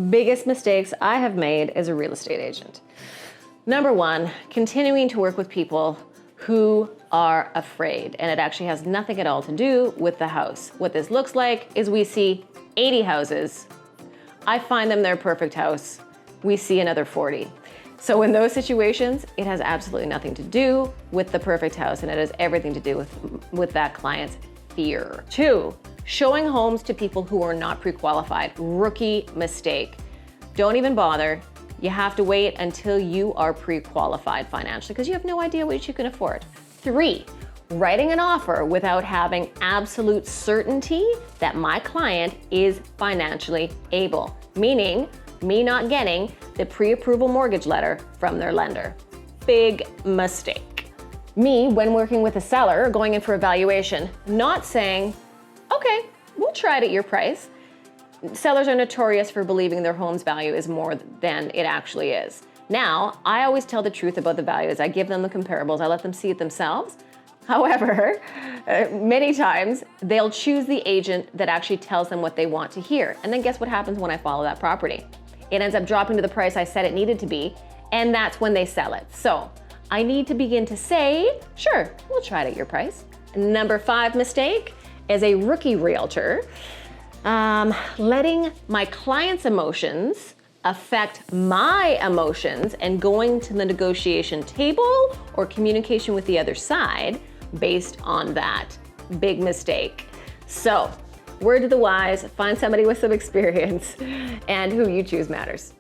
biggest mistakes I have made as a real estate agent. Number one, continuing to work with people who are afraid, and it actually has nothing at all to do with the house. What this looks like is we see 80 houses. I find them their perfect house. We see another 40. So in those situations, it has absolutely nothing to do with the perfect house, and it has everything to do with that client's fear. Two, showing homes to people who are not pre-qualified. Rookie mistake. Don't even bother. You have to wait until you are pre-qualified financially because you have no idea what you can afford. Three, writing an offer without having absolute certainty that my client is financially able, meaning me not getting the pre-approval mortgage letter from their lender. Big mistake. Me, when working with a seller, going in for evaluation, not saying, okay, we'll try it at your price. Sellers are notorious for believing their home's value is more than it actually is. Now, I always tell the truth about the values. I give them the comparables. I let them see it themselves. However, many times they'll choose the agent that actually tells them what they want to hear. And then guess what happens when I follow that property? It ends up dropping to the price I said it needed to be, and that's when they sell it. So I need to begin to say, sure, we'll try it at your price. Number 5 mistake as a rookie realtor, letting my client's emotions affect my emotions and going to the negotiation table or communication with the other side based on that. Big mistake. So, word to the wise, find somebody with some experience, and who you choose matters.